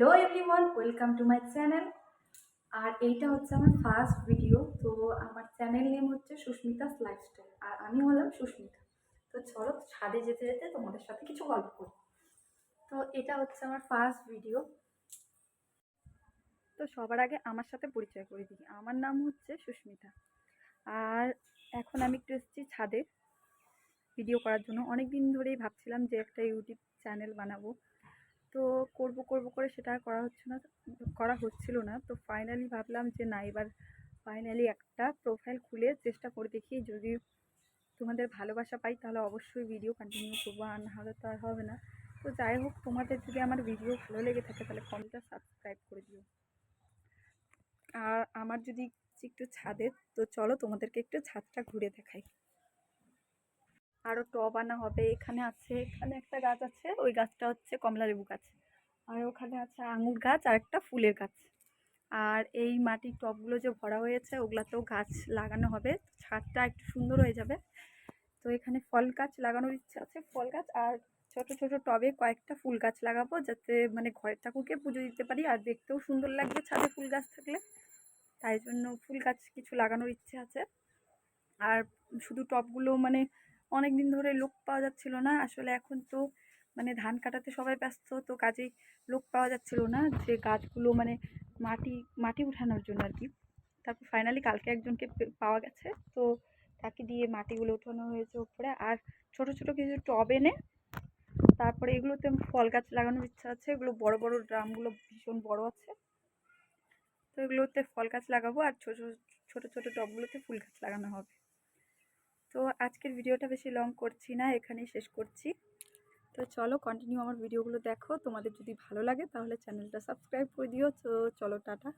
Hello everyone, welcome to my channel. আর এইটা হচ্ছে আমার ফার্স্ট ভিডিও। তো আমার চ্যানেল নেম হচ্ছে সুস্মিতাস লাইফস্টাইল, আর আমি হলাম সুস্মিতা। তো চলো ছাদে যেতে যেতে তোমাদের সাথে কিছু গল্প করি। তো এটা হচ্ছে আমার ফার্স্ট ভিডিও। তো সবার আগে আমার সাথে পরিচয় করে দিই, আমার নাম হচ্ছে সুস্মিতা। আর এখন আমি একটু এসেছি ছাদে ভিডিও করার জন্য। অনেক দিন ধরেই ভাবছিলাম যে একটা ইউটিউব চ্যানেল বানাবো, তো করব করব করে সেটা আর করা হচ্ছিল না। তো ফাইনালি ভাবলাম যে না, এবার ফাইনালি একটা প্রোফাইল খুলে চেষ্টা করে দেখি, যদি তোমাদের ভালোবাসা পাই তাহলে অবশ্যই ভিডিও কন্টিনিউ করবো, আর না হলে তো আর হবে না। তো যাই হোক, তোমাদের যদি আমার ভিডিও ভালো লেগে থাকে তাহলে কমেন্টটা সাবস্ক্রাইব করে দিও। আর আমার যদি একটু ছাদে, তো চলো তোমাদেরকে একটু ছাদটা ঘুরে দেখাই। আরও টব আনা হবে। এখানে একটা গাছ আছে, ওই গাছটা হচ্ছে কমলালেবু গাছ। আর ওখানে আছে আঙুর গাছ আর একটা ফুলের গাছ। আর এই মাটির টবগুলো যে ভরা হয়েছে ওগুলাতেও গাছ লাগানো হবে, ছাদটা একটু সুন্দর হয়ে যাবে। তো এখানে ফল গাছ লাগানোর ইচ্ছা আছে, ফল গাছ আর ছোট ছোট টবে কয়েকটা ফুল গাছ লাগাবো, যাতে মানে ঘরের ঠাকুরকে পুজো দিতে পারি আর দেখতেও সুন্দর লাগবে ছাদে ফুল গাছ থাকলে। তাই জন্য ফুল গাছ কিছু লাগানোর ইচ্ছে আছে। আর শুধু টবগুলো মানে অনেক দিন ধরে লোক পাওয়া যাচ্ছিল না আসলে। এখন তো মানে ধান কাটাতে সবাই ব্যস্ত, তো কাজেই লোক পাওয়া যাচ্ছিল না যে গাছগুলো মানে মাটি মাটি উঠানোর জন্য আর কি। তারপর ফাইনালি কালকে একজনকে পাওয়া গেছে, তো তাকে দিয়ে মাটিগুলো উঠানো হয়েছে উপরে। আর ছোট ছোট কিছু টব এনে তারপরে এগুলোতে ফল গাছ লাগানোর ইচ্ছা আছে। এগুলো বড় বড় ড্রামগুলো ভীষণ বড় আছে, তো এগুলোতে ফল গাছ লাগাবো আর ছোট ছোট ছোট টবগুলোতে ফুল গাছ লাগানো হবে। তো আজকের ভিডিওটা বেশি লং করছি না, এখানেই শেষ করছি। তো চলো কন্টিনিউ আমার ভিডিওগুলো দেখো, তোমাদের যদি ভালো লাগে তাহলে চ্যানেলটা সাবস্ক্রাইব করে দিও। তো চলো টাটা।